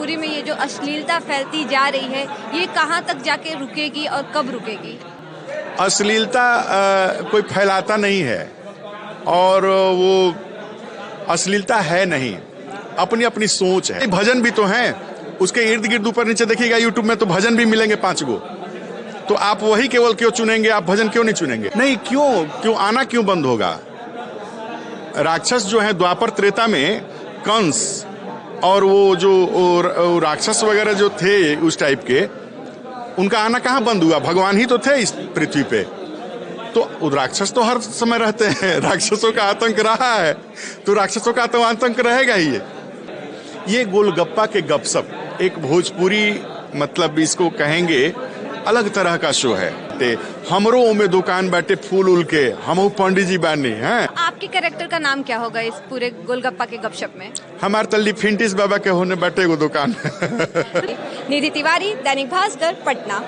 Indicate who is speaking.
Speaker 1: भोजपुरी में ये जो अश्लीलता फैलती जा रही है, ये कहाँ तक जाके रुकेगी और कब रुकेगी?
Speaker 2: अश्लीलता कोई फैलाता नहीं है और वो अश्लीलता है नहीं, अपनी अपनी सोच है। भजन भी तो हैं, उसके इर्द गिर्द ऊपर नीचे देखिएगा यूट्यूब में तो भजन भी मिलेंगे 5 गो। तो आप वही केवल क्यों चुनेंगे? आप भजन क्यों नहीं चुनेंगे? नहीं, क्यों आना क्यों बंद होगा? राक्षस जो है द्वापर त्रेता में कंस और वो जो राक्षस वगैरह जो थे उस टाइप के, उनका आना कहाँ बंद हुआ? भगवान ही तो थे इस पृथ्वी पे। तो राक्षस तो हर समय रहते हैं, राक्षसों का आतंक रहा है तो राक्षसों का तो आतंक रहेगा ही। ये गोलगप्पा के गपशप एक भोजपुरी मतलब इसको कहेंगे अलग तरह का शो है। हमरो में दुकान बैठे फूल उल के, हम पंडित जी बानी हैं।
Speaker 1: आपके कैरेक्टर का नाम क्या होगा इस पूरे गोलगप्पा के गपशप में?
Speaker 2: हमारे तल्ली फिंटिस बाबा के होने बैठे वो दुकान।
Speaker 1: निधि तिवारी, दैनिक भास्कर, पटना।